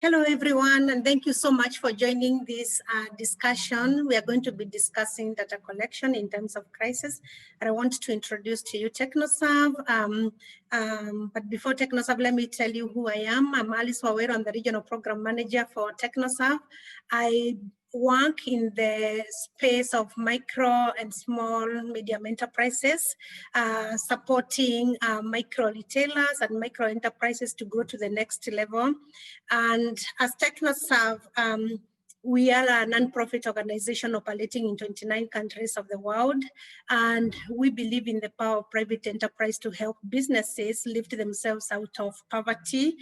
Hello, everyone, and thank you so much for joining this discussion. We are going to be discussing data collection in terms of crisis. And I want to introduce to you TechnoServe. But before TechnoServe, let me tell you who I am. I'm Alice Wawero. I'm the Regional Program Manager for TechnoServe. I work in the space of micro and small medium enterprises, supporting micro retailers and micro enterprises to go to the next level. And as TechnoServe, we are a non-profit organization operating in 29 countries of the world, and we believe in the power of private enterprise to help businesses lift themselves out of poverty.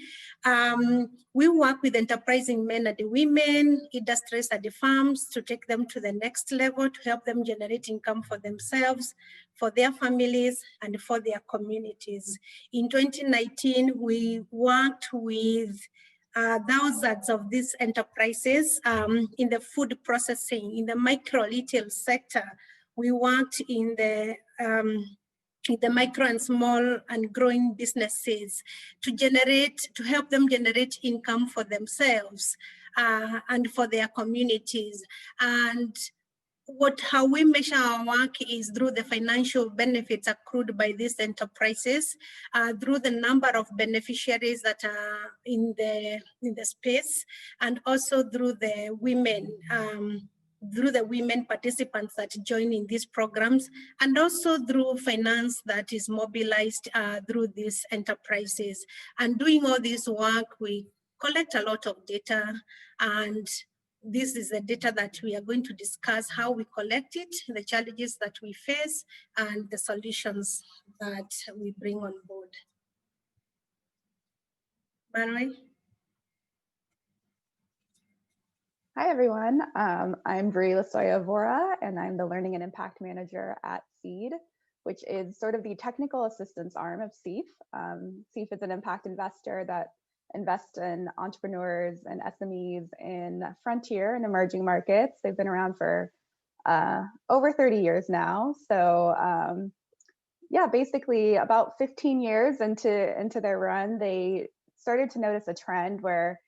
We work with enterprising men and women, industries and the firms to take them to the next level, to help them generate income for themselves, for their families, and for their communities. In 2019, we worked with thousands of these enterprises in the food processing, in the micro retail sector. We worked in the micro and small and growing businesses to help them generate income for themselves and for their communities. And how we measure our work is through the financial benefits accrued by these enterprises, through the number of beneficiaries that are in the space, and also through the women participants that join in these programs, and also through finance that is mobilized through these enterprises. And doing all this work, we collect a lot of data, and this is the data that we are going to discuss, how we collect it, the challenges that we face, and the solutions that we bring on board. Barry? Hi, everyone. I'm Brie Lasoya-Vora, and I'm the Learning and Impact Manager at SEED, which is sort of the technical assistance arm of SEEF. SEEF is an impact investor that invest in entrepreneurs and SMEs in frontier and emerging markets. They've been around for over 30 years now. So yeah, basically about 15 years into their run, they started to notice a trend where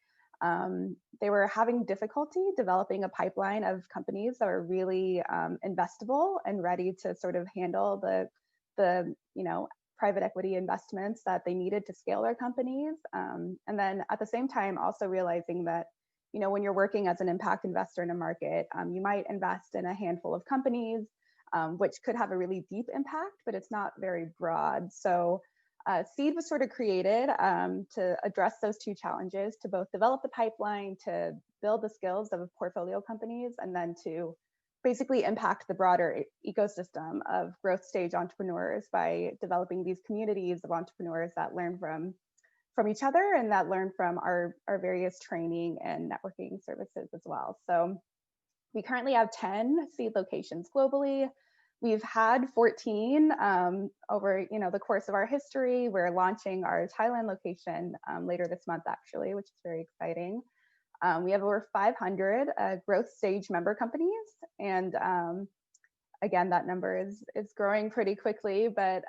they were having difficulty developing a pipeline of companies that were really investable and ready to sort of handle the private equity investments that they needed to scale their companies. And then at the same time, also realizing that, when you're working as an impact investor in a market, you might invest in a handful of companies, which could have a really deep impact, but it's not very broad. So SEED was sort of created to address those two challenges, to both develop the pipeline, to build the skills of portfolio companies, and then to basically impact the broader ecosystem of growth stage entrepreneurs by developing these communities of entrepreneurs that learn from each other and that learn from our various training and networking services as well. So we currently have 10 SEED locations globally. We've had 14 over the course of our history. We're launching our Thailand location later this month, actually, which is very exciting. We have over 500 growth stage member companies. And again, that number is growing pretty quickly, but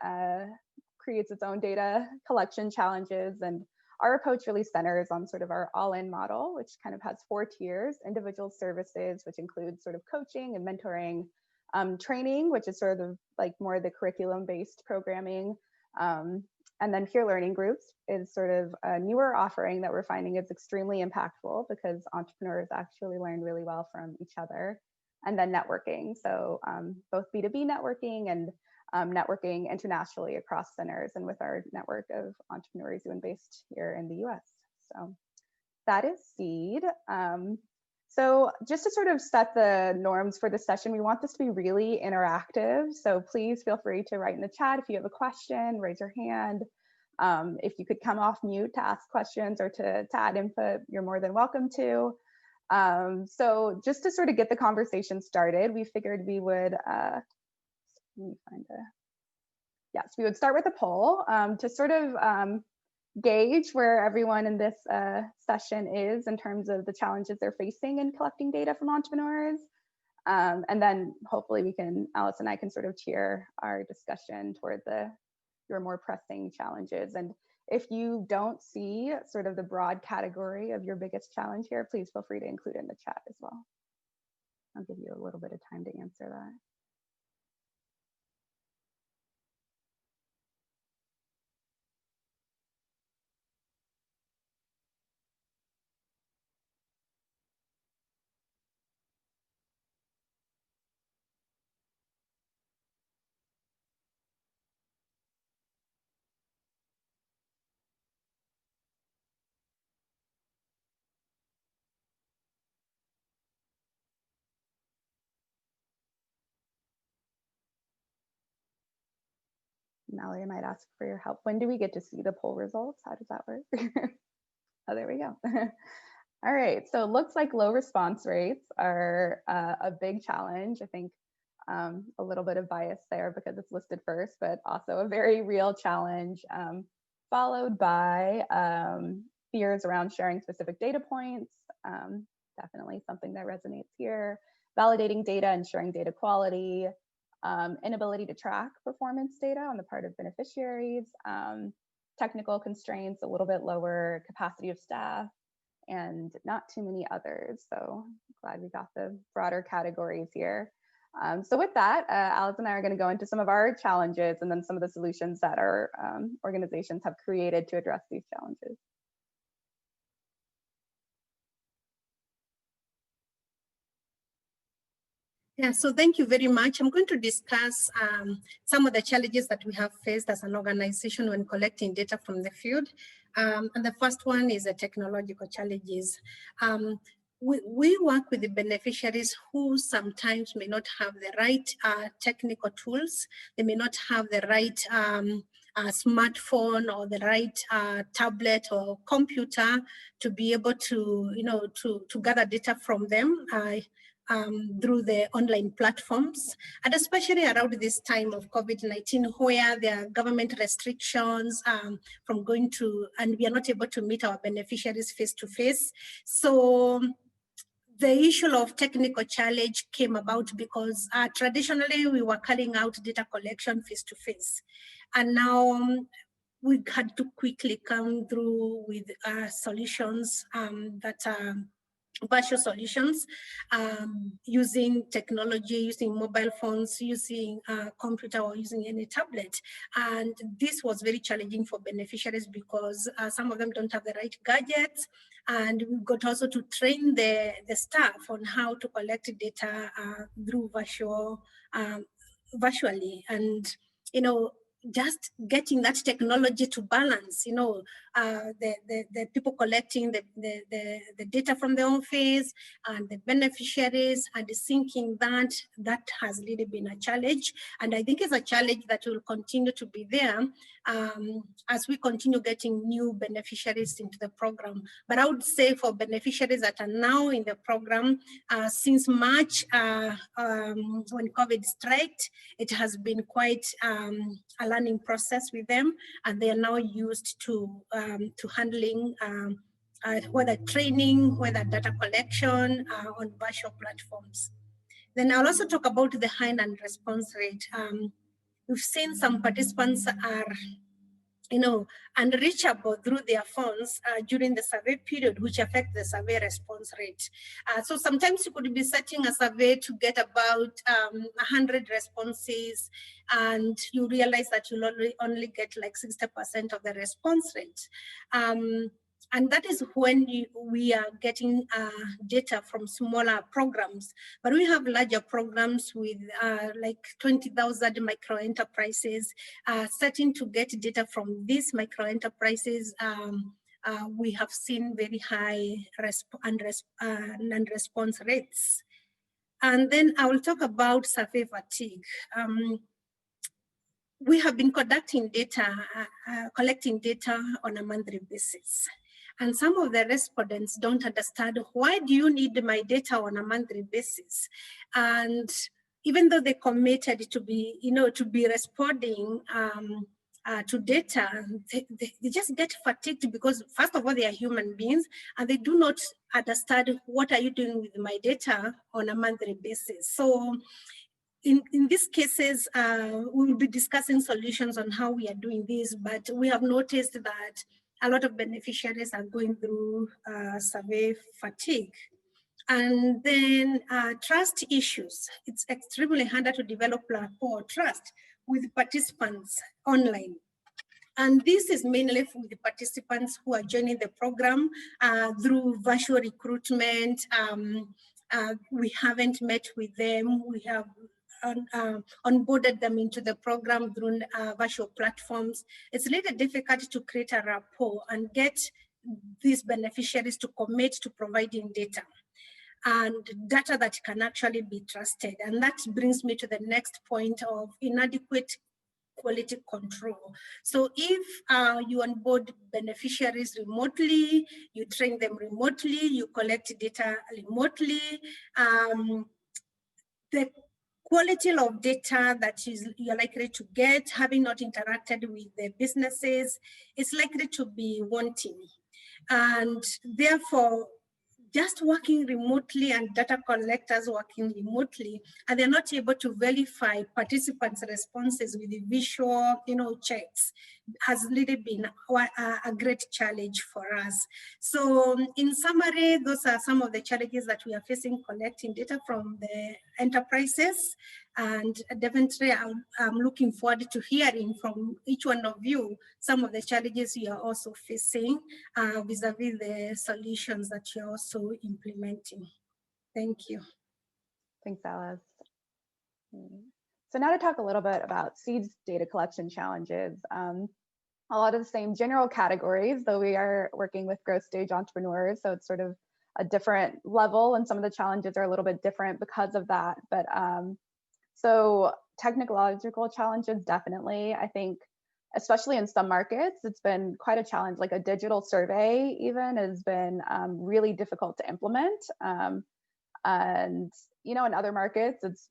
creates its own data collection challenges. And our approach really centers on sort of our all-in model, which kind of has 4 tiers: individual services, which includes sort of coaching and mentoring, training, which is sort of like more the curriculum-based programming, and then peer learning groups is sort of a newer offering that we're finding is extremely impactful because entrepreneurs actually learn really well from each other. And then networking, so both B2B networking and networking internationally across centers and with our network of entrepreneurs who are based here in the US. So that is SEED. So just to sort of set the norms for the session, we want this to be really interactive. So please feel free to write in the chat if you have a question, raise your hand. If you could come off mute to ask questions or to add input, you're more than welcome to. So just to sort of get the conversation started, we figured we would, we would start with a poll to sort of gauge where everyone in this session is in terms of the challenges they're facing in collecting data from entrepreneurs. And then hopefully Alice and I can sort of cheer our discussion toward your more pressing challenges. And If you don't see sort of the broad category of your biggest challenge here, please feel free to include it in the chat as well. I'll give you a little bit of time to answer that. Mallory might ask for your help. When do we get to see the poll results? How does that work? Oh, there we go. All right, so it looks like low response rates are a big challenge. I think a little bit of bias there because it's listed first, but also a very real challenge, followed by fears around sharing specific data points. Definitely something that resonates here. Validating data, ensuring data quality, inability to track performance data on the part of beneficiaries, technical constraints, a little bit lower capacity of staff, and not too many others. So glad we got the broader categories here. So with that, Alex and I are going to go into some of our challenges and then some of the solutions that our organizations have created to address these challenges. Yeah, so thank you very much. I'm going to discuss some of the challenges that we have faced as an organization when collecting data from the field. And the first one is the technological challenges. We work with the beneficiaries who sometimes may not have the right technical tools. They may not have the right smartphone or the right tablet or computer to be able to, to gather data from them. Through the online platforms, and especially around this time of COVID-19, where there are government restrictions from going to, and we are not able to meet our beneficiaries face to face. So the issue of technical challenge came about because traditionally we were carrying out data collection face to face, and now we had to quickly come through with solutions that are virtual solutions, using technology, using mobile phones, using computer or using any tablet. And this was very challenging for beneficiaries because some of them don't have the right gadgets. And we've got also to train the staff on how to collect data through virtually. And, just getting that technology to balance, the people collecting the data from the office and the beneficiaries, and syncing that has really been a challenge. And I think it's a challenge that will continue to be there as we continue getting new beneficiaries into the program. But I would say for beneficiaries that are now in the program, since March, when COVID struck, it has been quite a learning process with them, and they are now used to handling whether training, whether data collection on virtual platforms. Then I'll also talk about the high and response rate. We've seen some participants are unreachable through their phones during the survey period, which affect the survey response rate. So sometimes you could be setting a survey to get about 100 responses, and you realize that you'll only get like 60% of the response rate. And that is when we are getting data from smaller programs. But we have larger programs with like 20,000 micro enterprises. Starting to get data from these micro enterprises, we have seen very high non-response rates. And then I will talk about survey fatigue. We have been collecting data on a monthly basis. And some of the respondents don't understand, why do you need my data on a monthly basis? And even though they committed to be, to be responding to data, they just get fatigued because first of all, they are human beings and they do not understand what are you doing with my data on a monthly basis. So in these cases, we will be discussing solutions on how we are doing this, but we have noticed that a lot of beneficiaries are going through survey fatigue. And then trust issues. It's extremely harder to develop rapport, trust with participants online. And this is mainly for the participants who are joining the program through virtual recruitment. We haven't met with them. We have onboarded them into the program through virtual platforms. It's a little difficult to create a rapport and get these beneficiaries to commit to providing data and data that can actually be trusted. And that brings me to the next point of inadequate quality control. So if you onboard beneficiaries remotely, you train them remotely, you collect data remotely, the quality of data that you're likely to get, having not interacted with the businesses, is likely to be wanting. And therefore, just working remotely and data collectors working remotely, and they're not able to verify participants' responses with the visual, checks, has really been a great challenge for us. So in summary, those are some of the challenges that we are facing collecting data from the enterprises. And definitely, I'm looking forward to hearing from each one of you some of the challenges you are also facing vis-a-vis the solutions that you're also implementing. Thank you. Thanks, Alice. So now to talk a little bit about Seed's data collection challenges. A lot of the same general categories, though we are working with growth stage entrepreneurs, so it's sort of a different level, and some of the challenges are a little bit different because of that. But so technological challenges, definitely. I think, especially in some markets, it's been quite a challenge. Like a digital survey even has been really difficult to implement. And in other markets, it's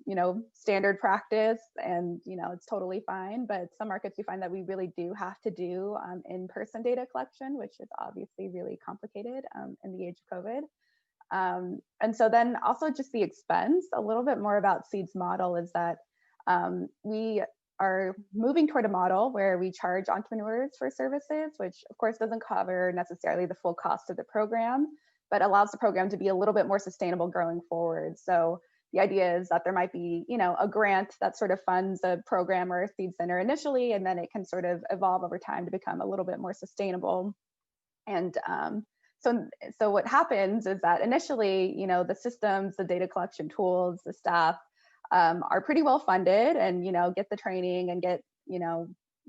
standard practice, and it's totally fine. But some markets, we find that we really do have to do in-person data collection, which is obviously really complicated in the age of COVID. And so then also just the expense. A little bit more about Seed's model is that we are moving toward a model where we charge entrepreneurs for services, which of course doesn't cover necessarily the full cost of the program, but allows the program to be a little bit more sustainable going forward. So the idea is that there might be, a grant that sort of funds a program or a seed center initially, and then it can sort of evolve over time to become a little bit more sustainable. And so what happens is that initially, the systems, the data collection tools, the staff are pretty well funded, and get the training and get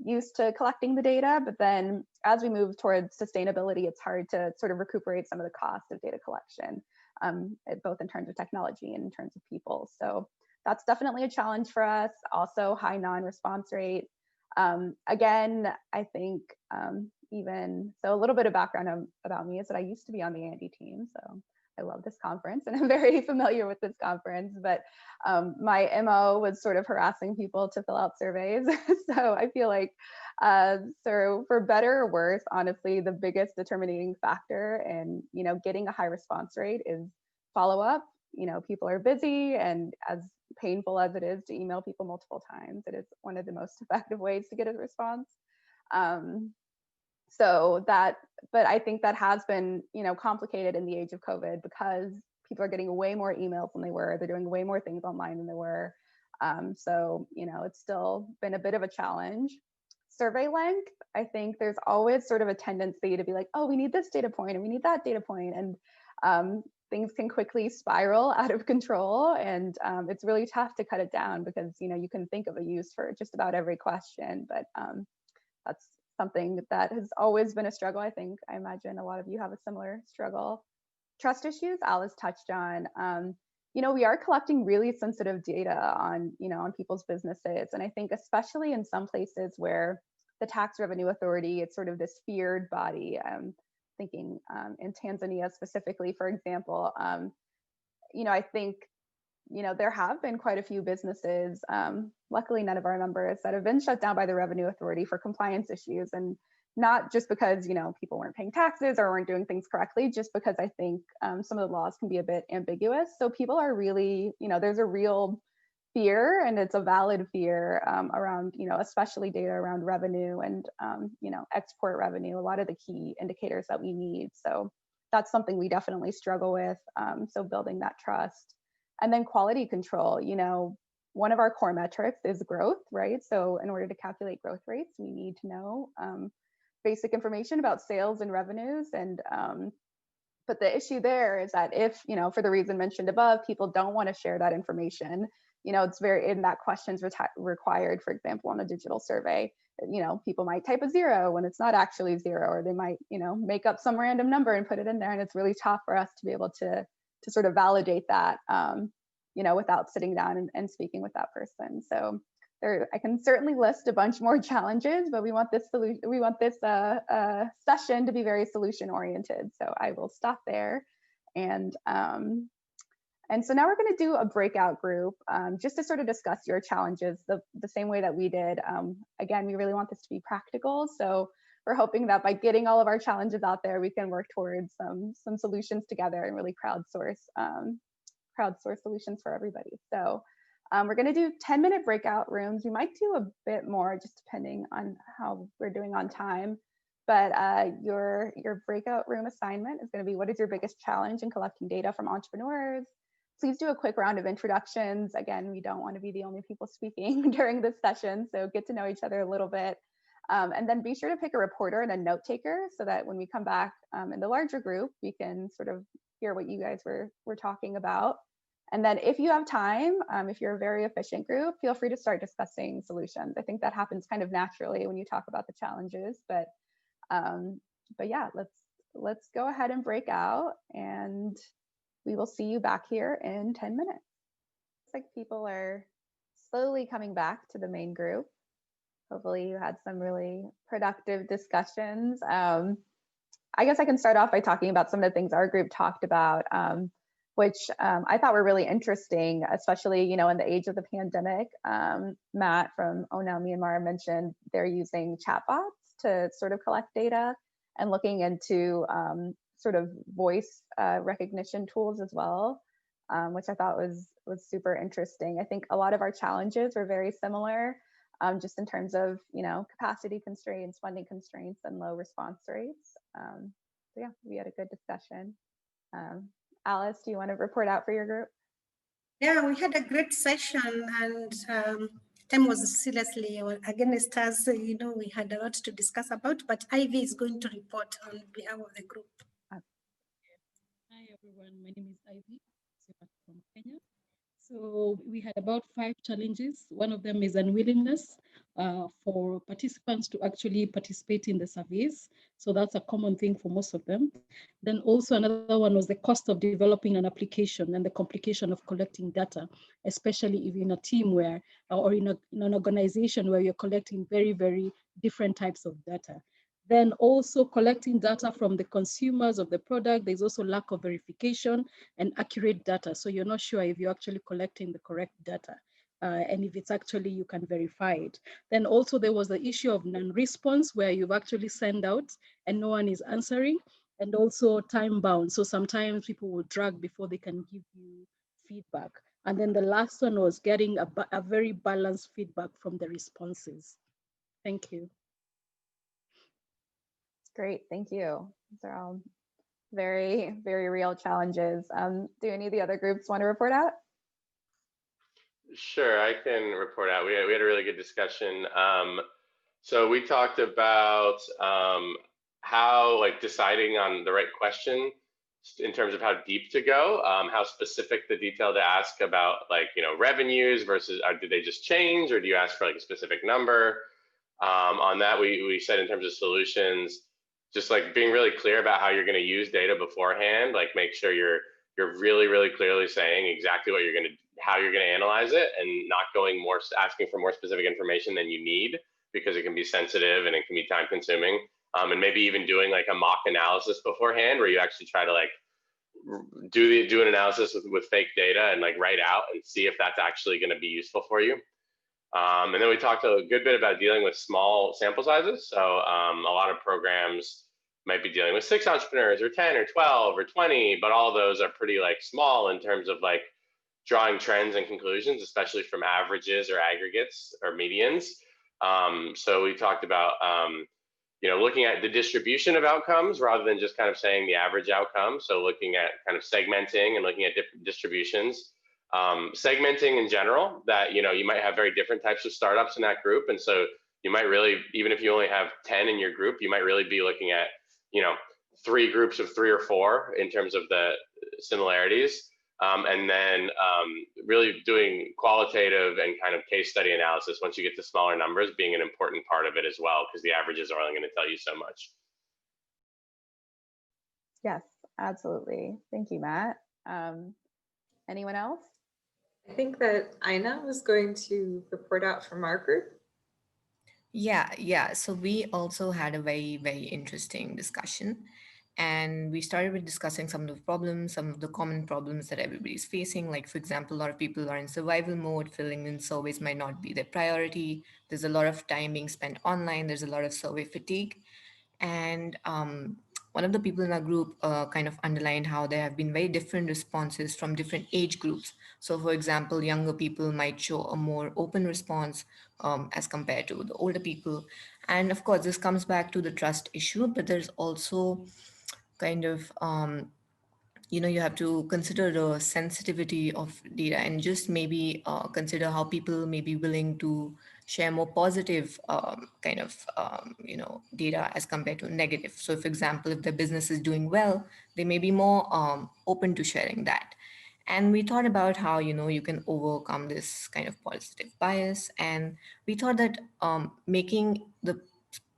used to collecting the data. But then as we move towards sustainability, it's hard to sort of recuperate some of the cost of data collection, both in terms of technology and in terms of people. So that's definitely a challenge for us. Also, high non-response rate. Again, I think so a little bit of background about me is that I used to be on the ANDE team. So I love this conference and I'm very familiar with this conference, but my MO was sort of harassing people to fill out surveys. So I feel like, so for better or worse, honestly, the biggest determining factor in, getting a high response rate is follow-up. People are busy, and as painful as it is to email people multiple times, it is one of the most effective ways to get a response. But I think that has been, complicated in the age of COVID because people are getting way more emails than they were. They're doing way more things online than they were. So, it's still been a bit of a challenge. Survey length, I think there's always sort of a tendency to be like, oh, we need this data point and we need that data point. And things can quickly spiral out of control. And it's really tough to cut it down because, you can think of a use for just about every question, but that's something that has always been a struggle. I imagine a lot of you have a similar struggle. Trust issues, Alice touched on. We are collecting really sensitive data on people's businesses. And I think especially in some places where the tax revenue authority, it's sort of this feared body. Thinking in Tanzania specifically, for example, I think there have been quite a few businesses, luckily none of our members, that have been shut down by the revenue authority for compliance issues. And not just because, people weren't paying taxes or weren't doing things correctly, just because I think some of the laws can be a bit ambiguous. So people are really, there's a real fear, and it's a valid fear around, especially data around revenue and, export revenue, a lot of the key indicators that we need. So that's something we definitely struggle with. So building that trust. And then quality control, one of our core metrics is growth, right? So in order to calculate growth rates, we need to know basic information about sales and revenues. And but the issue there is that if, for the reason mentioned above, people don't want to share that information, it's very, in that questions required, for example, on a digital survey, people might type a 0 when it's not actually 0, or they might, make up some random number and put it in there. And it's really tough for us to be able to sort of validate that, without sitting down and speaking with that person. So I can certainly list a bunch more challenges, but we want this session to be very solution oriented. So I will stop there. And so now we're going to do a breakout group just to sort of discuss your challenges the same way that we did. Again, we really want this to be practical. So we're hoping that by getting all of our challenges out there, we can work towards some solutions together and really crowdsource solutions for everybody. So we're going to do 10-minute breakout rooms. We might do a bit more, just depending on how we're doing on time. But your breakout room assignment is going to be, what is your biggest challenge in collecting data from entrepreneurs? Please do a quick round of introductions. Again, we don't want to be the only people speaking during this session, so get to know each other a little bit. And then be sure to pick a reporter and a note taker so that when we come back in the larger group, we can sort of hear what you guys were talking about. And then if you have time, if you're a very efficient group, feel free to start discussing solutions. I think that happens kind of naturally when you talk about the challenges, but yeah, let's go ahead and break out, and we will see you back here in 10 minutes. It's like people are slowly coming back to the main group. Hopefully you had some really productive discussions. I guess I can start off by talking about some of the things our group talked about, which I thought were really interesting, especially, in the age of the pandemic. Matt from Oh Now Myanmar mentioned they're using chatbots to sort of collect data and looking into sort of voice recognition tools as well, which I thought was super interesting. I think a lot of our challenges were very similar, just in terms of, capacity constraints, funding constraints, and low response rates. So yeah, we had a good discussion. Alice, do you want to report out for your group? Yeah, we had a great session, and time was seriously against us. We had a lot to discuss about, but Ivy is going to report on behalf of the group. Hi, everyone. My name is Ivy from Kenya. So we had about 5 challenges. One of them is unwillingness for participants to actually participate in the surveys. So that's a common thing for most of them. Then also another one was the cost of developing an application and the complication of collecting data, especially if in a team where, or in an organization where you're collecting very, very different types of data. Then also collecting data from the consumers of the product. There's also lack of verification and accurate data. So you're not sure if you're actually collecting the correct data and if it's actually, you can verify it. Then also there was the issue of non-response where you've actually sent out and no one is answering, and also time bound. So sometimes people will drag before they can give you feedback. And then the last one was getting a very balanced feedback from the responses. Thank you. Great, thank you. These are all very, very real challenges. Do any of the other groups want to report out? Sure, I can report out. We had a really good discussion. So we talked about how, deciding on the right question in terms of how deep to go, how specific the detail to ask about, revenues versus do they just change, or do you ask for a specific number? On that, we said in terms of solutions, just being really clear about how you're going to use data beforehand, make sure you're really, really clearly saying exactly what how you're going to analyze it, and not asking for more specific information than you need, because it can be sensitive and it can be time consuming. And maybe even doing a mock analysis beforehand, where you actually try to do an analysis with fake data and write out and see if that's actually going to be useful for you. And then we talked a good bit about dealing with small sample sizes. So a lot of programs might be dealing with 6 entrepreneurs or 10 or 12 or 20, but all of those are pretty small in terms of drawing trends and conclusions, especially from averages or aggregates or medians. So we talked about, looking at the distribution of outcomes rather than just kind of saying the average outcome. So looking at kind of segmenting and looking at different distributions. Segmenting in general, that you might have very different types of startups in that group, and so you might really, even if you only have 10 in your group, you might really be looking at 3 groups of 3 or 4 in terms of the similarities, and then really doing qualitative and kind of case study analysis once you get to smaller numbers being an important part of it as well, because the averages are only going to tell you so much. Yes, absolutely. Thank you, Matt. Anyone else? I think that Aina was going to report out from our group. Yeah. So we also had a very, very interesting discussion. And we started with discussing some of the problems, some of the common problems that everybody's facing. Like, for example, a lot of people are in survival mode, filling in surveys might not be their priority. There's a lot of time being spent online. There's a lot of survey fatigue. And one of the people in our group kind of underlined how there have been very different responses from different age groups. So for example, younger people might show a more open response as compared to the older people. And of course, this comes back to the trust issue, but there's also kind of you have to consider the sensitivity of data and just maybe consider how people may be willing to share more positive data as compared to negative. So for example, if the business is doing well, they may be more open to sharing that. And we thought about how, you can overcome this kind of positive bias. And we thought that making the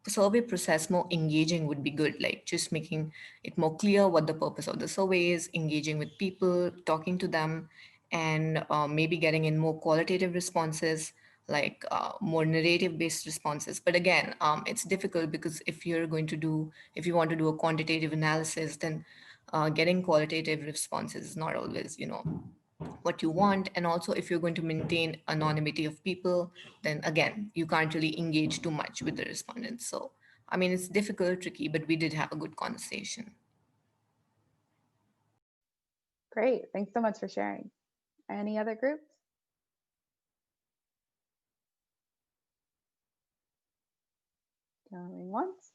survey process more engaging would be good, like just making it more clear what the purpose of the survey is, engaging with people, talking to them, and maybe getting in more qualitative responses, like more narrative based responses. But again, it's difficult because if you want to do a quantitative analysis, then getting qualitative responses is not always, what you want. And also, if you're going to maintain anonymity of people, then again, you can't really engage too much with the respondents. So, I mean, it's difficult, tricky, but we did have a good conversation. Great. Thanks so much for sharing. Any other groups? Going once,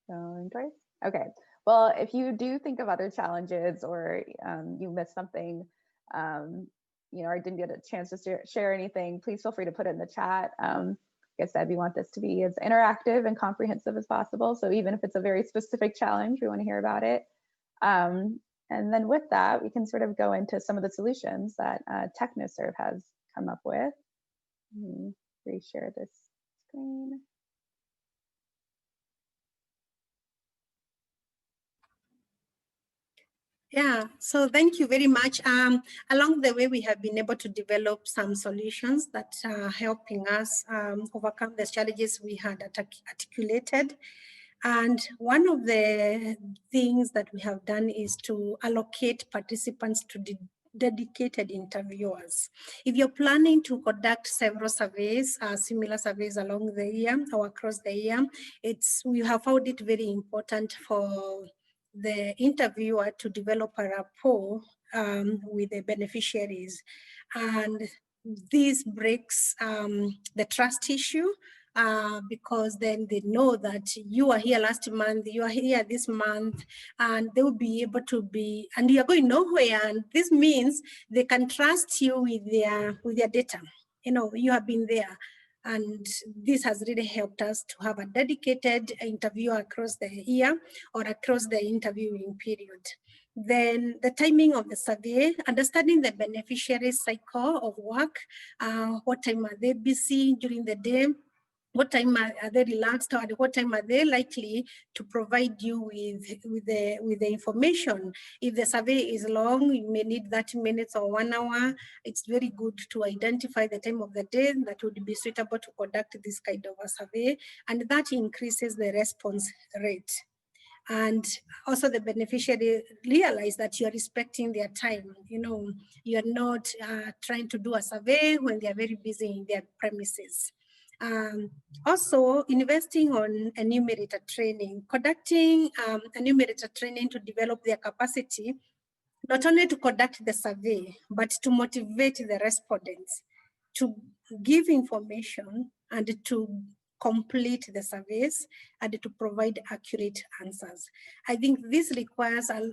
going twice. Okay. Well, if you do think of other challenges or you missed something, or didn't get a chance to share anything, please feel free to put it in the chat. Like I said, we want this to be as interactive and comprehensive as possible. So even if it's a very specific challenge, we want to hear about it. And then with that, we can sort of go into some of the solutions that TechnoServe has come up with. Let me reshare this screen. Yeah, so thank you very much. Along the way, we have been able to develop some solutions that are helping us overcome the challenges we had articulated. And one of the things that we have done is to allocate participants to dedicated interviewers. If you're planning to conduct several surveys, similar surveys along the year or across the year, we have found it very important for the interviewer to develop a rapport with the beneficiaries. And this breaks the trust issue because then they know that you are here last month, you are here this month, and they will be able to be, and you are going nowhere. And this means they can trust you with their data. You have been there. And this has really helped us to have a dedicated interviewer across the year or across the interviewing period. Then the timing of the survey, understanding the beneficiary cycle of work, what time are they busy during the day, what time are they relaxed, or at what time are they likely to provide you with the information. If the survey is long, you may need 30 minutes or 1 hour. It's very good to identify the time of the day that would be suitable to conduct this kind of a survey, and that increases the response rate. And also the beneficiary realize that you're respecting their time. You're not trying to do a survey when they're very busy in their premises. Also, investing on enumerator training, conducting enumerator training to develop their capacity not only to conduct the survey, but to motivate the respondents to give information and to complete the surveys and to provide accurate answers. I think this requires a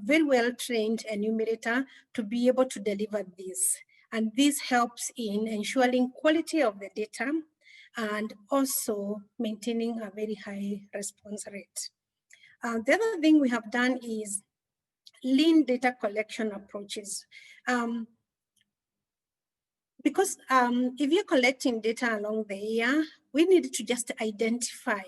very well-trained enumerator to be able to deliver this. And this helps in ensuring quality of the data and also maintaining a very high response rate. The other thing we have done is lean data collection approaches. Because if you're collecting data along the year, we need to just identify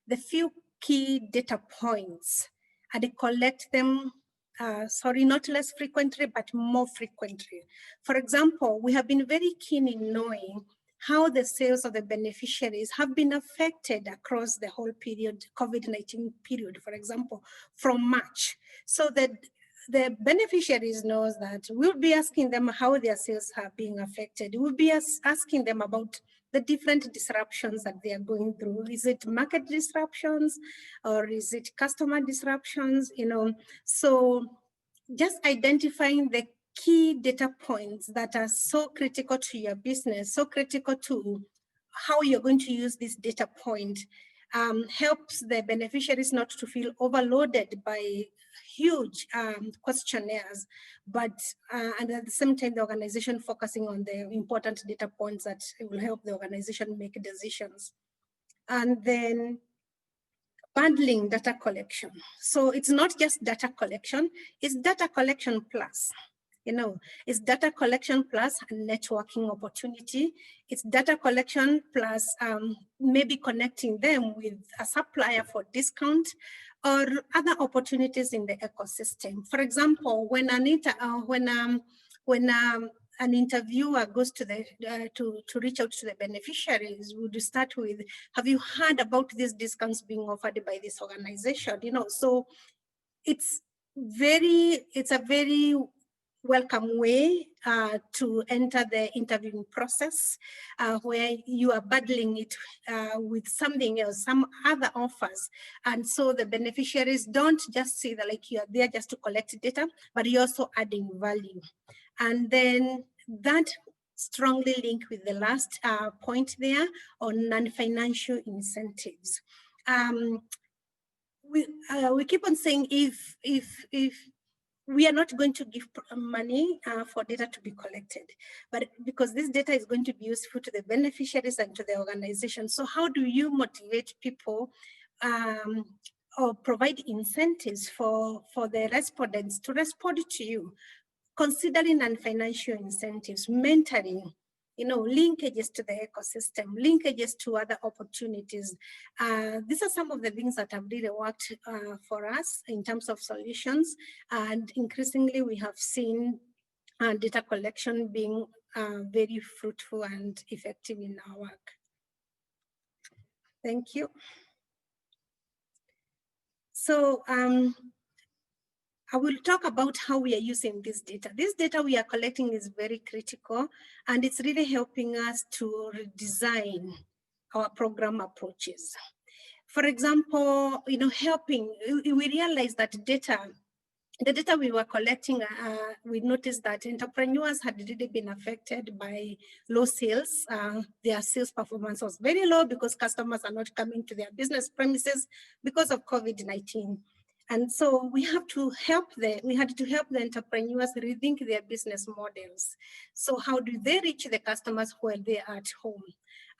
the few key data points and collect them, not less frequently, but more frequently. For example, we have been very keen in knowing how the sales of the beneficiaries have been affected across the whole period, COVID-19 period, for example, from March. So that the beneficiaries knows that we'll be asking them how their sales are being affected. We'll be asking them about the different disruptions that they are going through. Is it market disruptions or is it customer disruptions? So just identifying the key data points that are so critical to your business, so critical to how you're going to use this data point, helps the beneficiaries not to feel overloaded by huge questionnaires, but and at the same time, the organization focusing on the important data points that will help the organization make decisions. And then bundling data collection. So it's not just data collection, it's data collection plus. It's data collection plus a networking opportunity. It's data collection plus maybe connecting them with a supplier for discount or other opportunities in the ecosystem. For example, when an interviewer goes to to reach out to the beneficiaries, would start with, have you heard about these discounts being offered by this organization? So it's a very welcome way to enter the interviewing process, where you are bundling it with something else, some other offers. And so the beneficiaries don't just see that like you are there just to collect data, but you're also adding value. And then that strongly linked with the last point there on non-financial incentives. We keep on saying if we are not going to give money for data to be collected, but because this data is going to be useful to the beneficiaries and to the organization. So how do you motivate people or provide incentives for the respondents to respond to you? Considering non-financial incentives, mentoring, linkages to the ecosystem, linkages to other opportunities. These are some of the things that have really worked for us in terms of solutions. And increasingly, we have seen data collection being very fruitful and effective in our work. Thank you. So, I will talk about how we are using this data. This data we are collecting is very critical, and it's really helping us to redesign our program approaches. For example, helping, we realize that the data we were collecting, we noticed that entrepreneurs had really been affected by low sales. Their sales performance was very low because customers are not coming to their business premises because of COVID-19. And so we had to help the entrepreneurs rethink their business models. So how do they reach the customers while they are at home?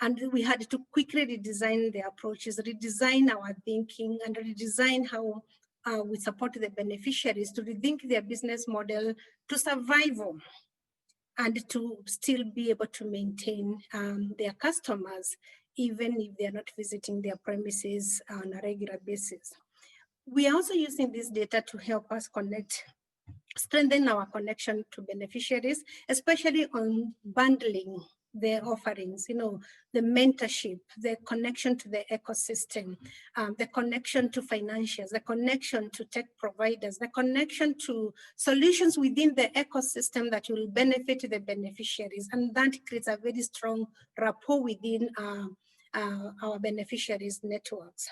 And we had to quickly redesign the approaches, redesign our thinking, and redesign how we support the beneficiaries to rethink their business model to survival and to still be able to maintain their customers, even if they're not visiting their premises on a regular basis. We are also using this data to help us strengthen our connection to beneficiaries, especially on bundling their offerings, the mentorship, the connection to the ecosystem, the connection to financials, the connection to tech providers, the connection to solutions within the ecosystem that will benefit the beneficiaries. And that creates a very strong rapport within our beneficiaries' networks.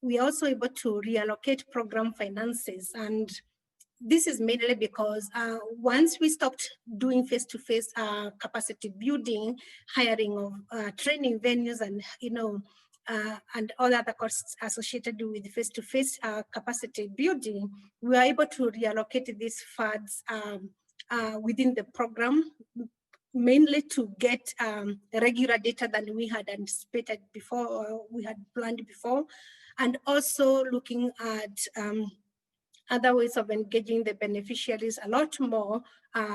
We are also able to reallocate program finances, and this is mainly because once we stopped doing face-to-face capacity building, hiring of training venues, and and all other costs associated with face-to-face capacity building, we are able to reallocate these funds within the program, mainly to get regular data than we had anticipated before, or we had planned before, and also looking at other ways of engaging the beneficiaries a lot more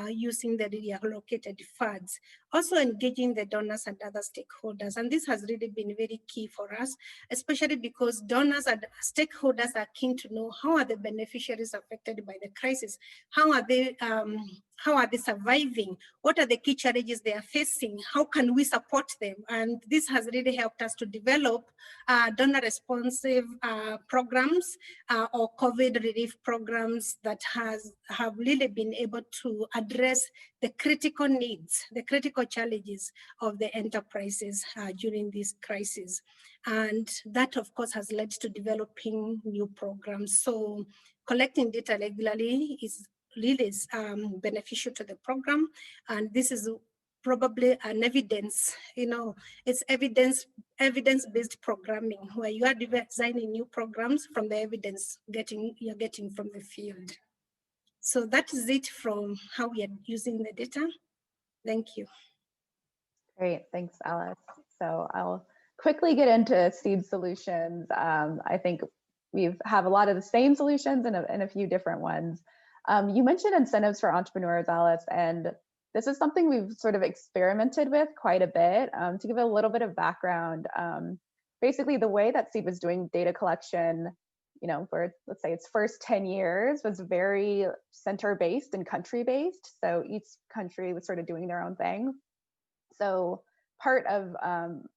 using the reallocated funds. Also engaging the donors and other stakeholders. And this has really been very key for us, especially because donors and stakeholders are keen to know how are the beneficiaries affected by the crisis? How are they surviving? What are the key challenges they are facing? How can we support them? And this has really helped us to develop donor responsive programs or COVID relief programs that have really been able to address the critical needs, the critical challenges of the enterprises during this crisis. And that, of course, has led to developing new programs. So collecting data regularly is really beneficial to the program. And this is probably an evidence, it's evidence-based programming, where you are designing new programs from the evidence you're getting from the field. So that is it from how we are using the data. Thank you. Great, thanks, Alice. So I'll quickly get into Seed solutions. I think we have a lot of the same solutions and a few different ones. You mentioned incentives for entrepreneurs, Alice, and this is something we've sort of experimented with quite a bit. To give a little bit of background, basically the way that Seed was doing data collection, for let's say its first 10 years was very center-based and country-based. So each country was sort of doing their own thing. So part of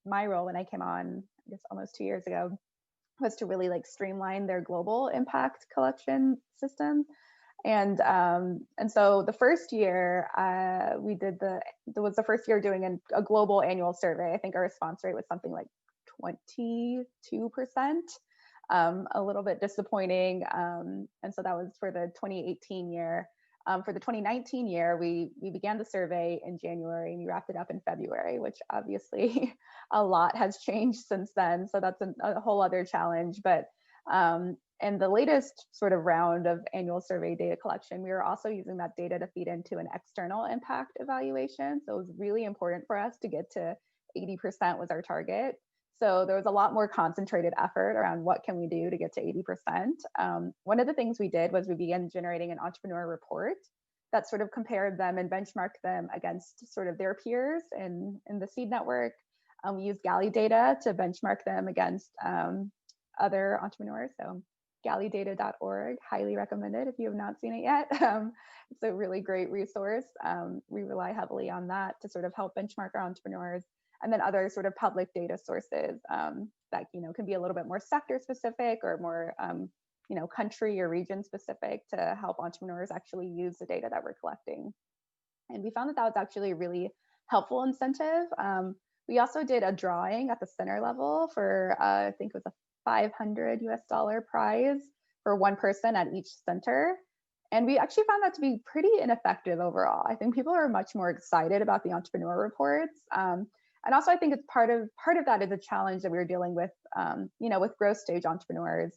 my role when I came on, I guess almost 2 years ago, was to really streamline their global impact collection system. And so the first year was the first year doing a global annual survey. I think our response rate was something like 22%, a little bit disappointing. And so that was for the 2018 year. For the 2019 year, we began the survey in January and we wrapped it up in February, which obviously a lot has changed since then. So that's a whole other challenge. But in the latest sort of round of annual survey data collection, we were also using that data to feed into an external impact evaluation. So it was really important for us to get to 80% was our target. So there was a lot more concentrated effort around what can we do to get to 80%. One of the things we did was we began generating an entrepreneur report that sort of compared them and benchmarked them against sort of their peers in the Seed network. We used Galley data to benchmark them against other entrepreneurs. So galleydata.org, highly recommended if you have not seen it yet. It's a really great resource. We rely heavily on that to sort of help benchmark our entrepreneurs. And then other sort of public data sources that can be a little bit more sector specific or more country or region specific to help entrepreneurs actually use the data that we're collecting. And we found that was actually a really helpful incentive. We also did a drawing at the center level for I think it was a $500 US prize for one person at each center. And we actually found that to be pretty ineffective overall. I think people are much more excited about the entrepreneur reports. And also, I think it's part of that is a challenge that we're dealing with, with growth stage entrepreneurs.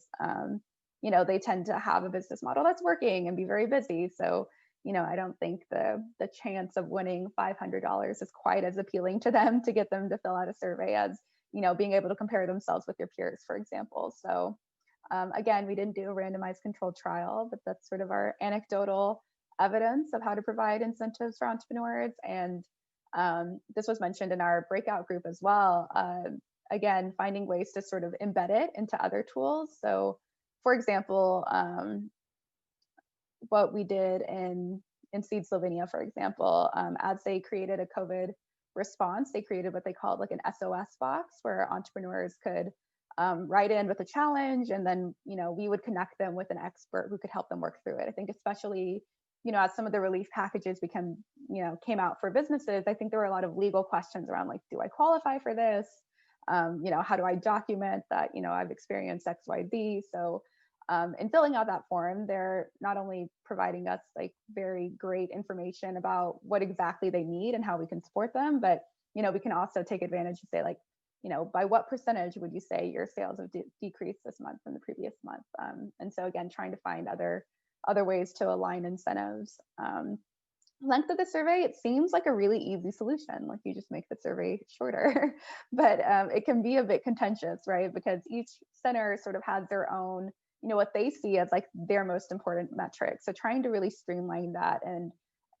They tend to have a business model that's working and be very busy. So, I don't think the chance of winning $500 is quite as appealing to them to get them to fill out a survey as, being able to compare themselves with their peers, for example. So again, we didn't do a randomized controlled trial, but that's sort of our anecdotal evidence of how to provide incentives for entrepreneurs. And this was mentioned in our breakout group as well. Again, finding ways to sort of embed it into other tools. So for example, what we did in Seed Slovenia, for example, as they created a COVID response, they created what they called like an SOS box where entrepreneurs could write in with a challenge, and then we would connect them with an expert who could help them work through it. I think especially as some of the relief packages came out for businesses, I think there were a lot of legal questions around like, do I qualify for this? How do I document that I've experienced XYZ? So in filling out that form, they're not only providing us like very great information about what exactly they need and how we can support them, but we can also take advantage and say like, by what percentage would you say your sales have decreased this month from the previous month? And so again, trying to find other ways to align incentives. Length of the survey, it seems like a really easy solution. Like you just make the survey shorter, but it can be a bit contentious, right? Because each center sort of has their own, what they see as like their most important metric. So trying to really streamline that and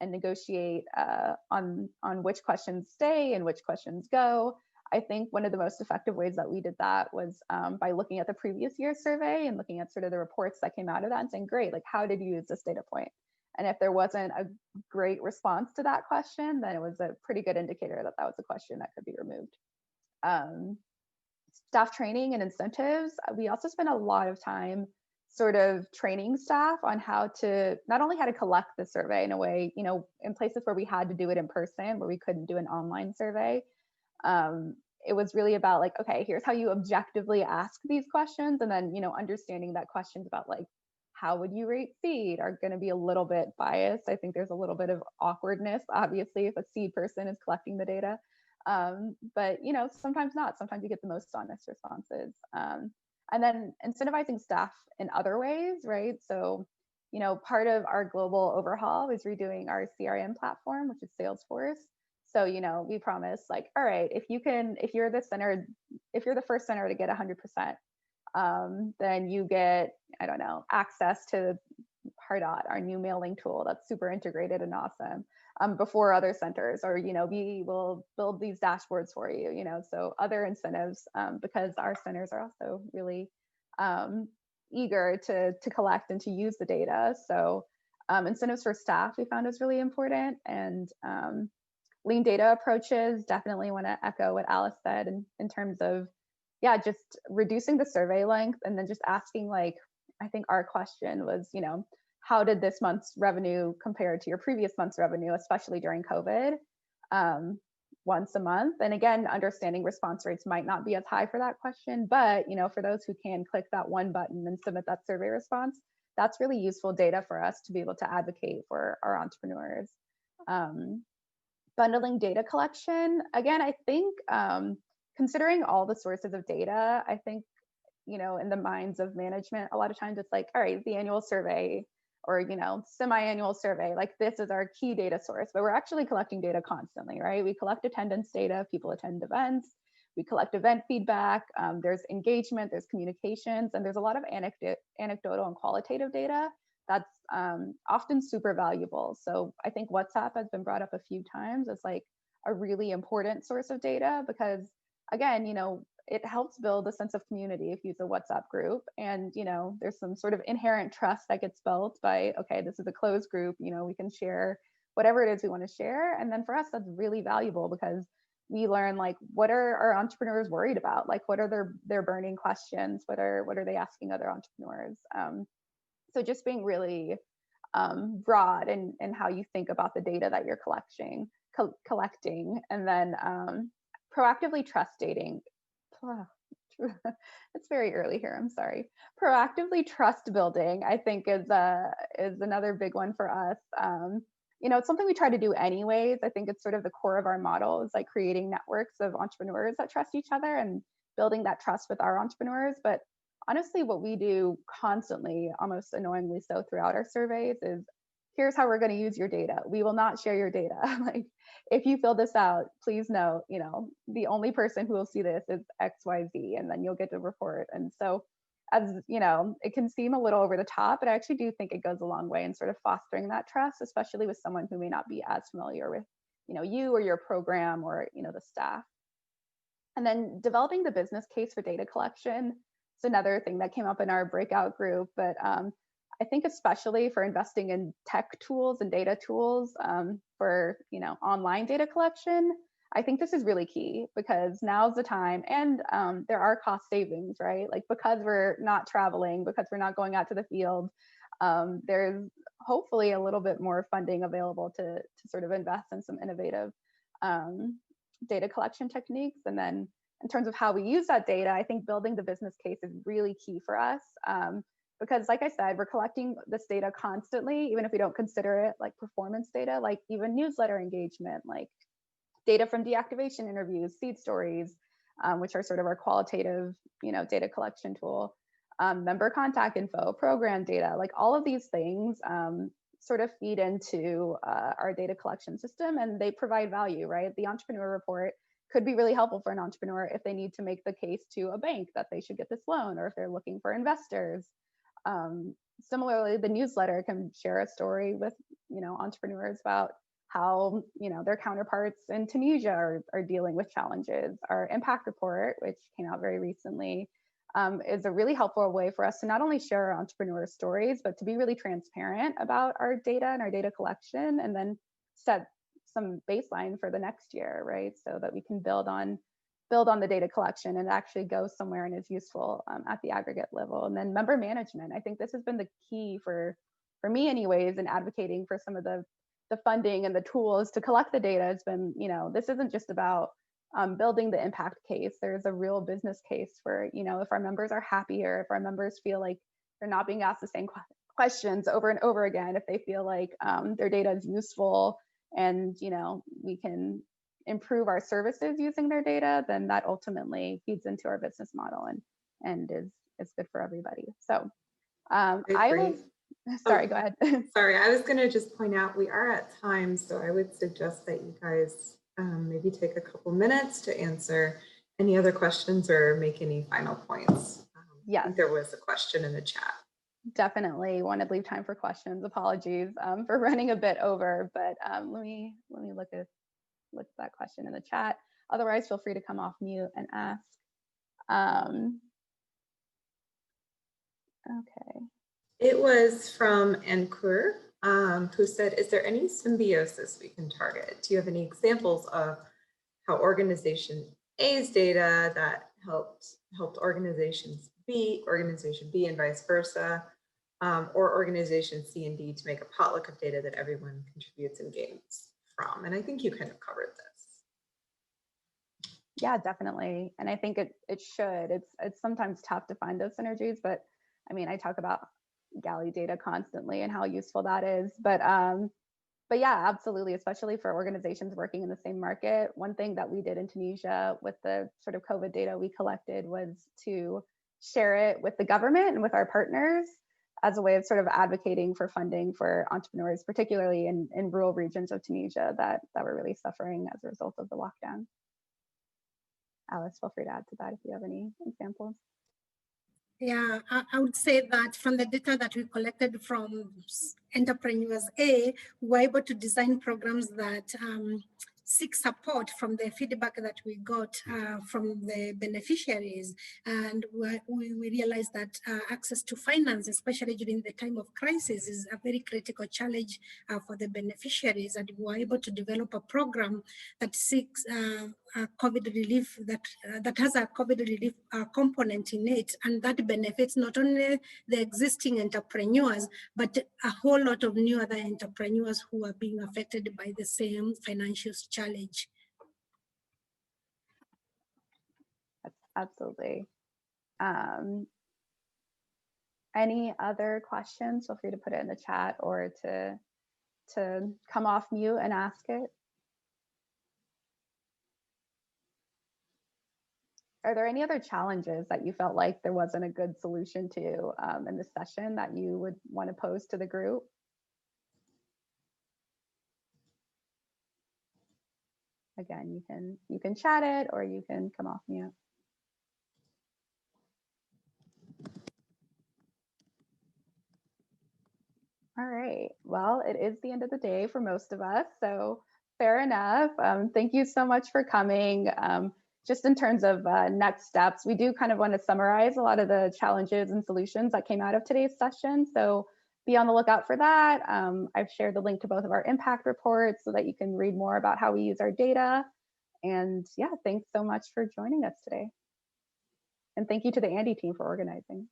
negotiate on which questions stay and which questions go. I think one of the most effective ways that we did that was by looking at the previous year's survey and looking at sort of the reports that came out of that and saying, great, like how did you use this data point? And if there wasn't a great response to that question, then it was a pretty good indicator that that was a question that could be removed. Staff training and incentives. We also spent a lot of time sort of training staff on how to, not only how to collect the survey in a way, in places where we had to do it in person, where we couldn't do an online survey. It was really about like, okay, here's how you objectively ask these questions. And then, understanding that questions about like, how would you rate seed are going to be a little bit biased. I think there's a little bit of awkwardness, obviously, if a seed person is collecting the data. But, sometimes not. Sometimes you get the most honest responses. And then incentivizing staff in other ways, right? So, part of our global overhaul is redoing our CRM platform, which is Salesforce. So, we promise like, all right, if you're the first center to get 100%, then you get, I don't know, access to Pardot, our new mailing tool that's super integrated and awesome, before other centers, or, we will build these dashboards for you, so other incentives, because our centers are also really eager to collect and to use the data. So incentives for staff we found is really important. And lean data approaches, definitely want to echo what Alice said in terms of, just reducing the survey length and then just asking, like, I think our question was, how did this month's revenue compare to your previous month's revenue, especially during COVID, once a month. And again, understanding response rates might not be as high for that question, but, for those who can click that one button and submit that survey response, that's really useful data for us to be able to advocate for our entrepreneurs. Bundling data collection, again, I think considering all the sources of data, I think, in the minds of management, a lot of times it's like, all right, the annual survey or, semi-annual survey, like this is our key data source, but we're actually collecting data constantly, right? We collect attendance data, people attend events, we collect event feedback, there's engagement, there's communications, and there's a lot of anecdotal and qualitative data that's often super valuable. So I think WhatsApp has been brought up a few times as like a really important source of data because, again, it helps build a sense of community if you use a WhatsApp group. And, there's some sort of inherent trust that gets built by, okay, this is a closed group, we can share whatever it is we want to share. And then for us, that's really valuable because we learn like, what are our entrepreneurs worried about? Like, what are their burning questions? What are they asking other entrepreneurs? So just being really broad in how you think about the data that you're collecting, and then proactively trust dating. It's very early here, I'm sorry. Proactively trust building, I think is another big one for us. It's something we try to do anyways. I think it's sort of the core of our model is like creating networks of entrepreneurs that trust each other and building that trust with our entrepreneurs. But honestly, what we do constantly, almost annoyingly so throughout our surveys, is here's how we're going to use your data. We will not share your data. Like, if you fill this out, please know, the only person who will see this is XYZ, and then you'll get the report. And so, as it can seem a little over the top, but I actually do think it goes a long way in sort of fostering that trust, especially with someone who may not be as familiar with, you or your program or, the staff. And then developing the business case for data collection. It's another thing that came up in our breakout group, but I think especially for investing in tech tools and data tools for online data collection, I think this is really key because now's the time, and there are cost savings, right? Like because we're not traveling, because we're not going out to the field, there's hopefully a little bit more funding available to sort of invest in some innovative data collection techniques. And then in terms of how we use that data, I think building the business case is really key for us. because like I said, we're collecting this data constantly, even if we don't consider it like performance data, like even newsletter engagement, like data from deactivation interviews, seed stories, which are sort of our qualitative, data collection tool, member contact info, program data, like all of these things sort of feed into our data collection system, and they provide value, right? The entrepreneur report could be really helpful for an entrepreneur if they need to make the case to a bank that they should get this loan, or if they're looking for investors. Similarly, the newsletter can share a story with entrepreneurs about how their counterparts in Tunisia are dealing with challenges. Our impact report, which came out very recently, is a really helpful way for us to not only share our entrepreneur stories, but to be really transparent about our data and our data collection, and then set some baseline for the next year, right? So that we can build on the data collection and actually go somewhere and is useful at the aggregate level. And then member management. I think this has been the key for me anyways, in advocating for some of the funding and the tools to collect the data. Has been, this isn't just about building the impact case. There's a real business case for, if our members are happier, if our members feel like they're not being asked the same questions over and over again, if they feel like their data is useful and, we can improve our services using their data, then that ultimately feeds into our business model and is good for everybody. So sorry, go ahead. Sorry, I was going to just point out we are at time, so I would suggest that you guys maybe take a couple minutes to answer any other questions or make any final points. Yes. I think there was a question in the chat. Definitely want to leave time for questions. Apologies for running a bit over, but let me look at that question in the chat. Otherwise, feel free to come off mute and ask. Okay. It was from Ankur, who said, is there any symbiosis we can target? Do you have any examples of how organization A's data that helped organization B and vice versa, or organization C and D to make a potluck of data that everyone contributes and gains from? And I think you kind of covered this. Yeah, definitely. And I think it should. It's sometimes tough to find those synergies, but I mean, I talk about galley data constantly and how useful that is. But yeah, absolutely, especially for organizations working in the same market. One thing that we did in Tunisia with the sort of COVID data we collected was to share it with the government and with our partners as a way of sort of advocating for funding for entrepreneurs, particularly in rural regions of Tunisia that were really suffering as a result of the lockdown. Alice, feel free to add to that if you have any examples. Yeah, I would say that from the data that we collected from Entrepreneurs A, we were able to design programs that seek support from the feedback that we got from the beneficiaries. And we realized that access to finance, especially during the time of crisis, is a very critical challenge for the beneficiaries. And we were able to develop a program that seeks COVID relief, that has a COVID relief component in it, and that benefits not only the existing entrepreneurs, but a whole lot of new other entrepreneurs who are being affected by the same financial challenge. Absolutely. Any other questions? Feel free to put it in the chat or to come off mute and ask it. Are there any other challenges that you felt like there wasn't a good solution to in this session that you would want to pose to the group? Again, you can chat it or you can come off mute. All right, well, it is the end of the day for most of us, so fair enough. Thank you so much for coming. Just in terms of next steps, we do kind of want to summarize a lot of the challenges and solutions that came out of today's session. So be on the lookout for that. I've shared the link to both of our impact reports so that you can read more about how we use our data. And yeah, thanks so much for joining us today. And thank you to the ANDE team for organizing.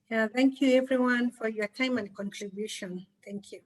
Yeah, thank you everyone for your time and contribution. Thank you.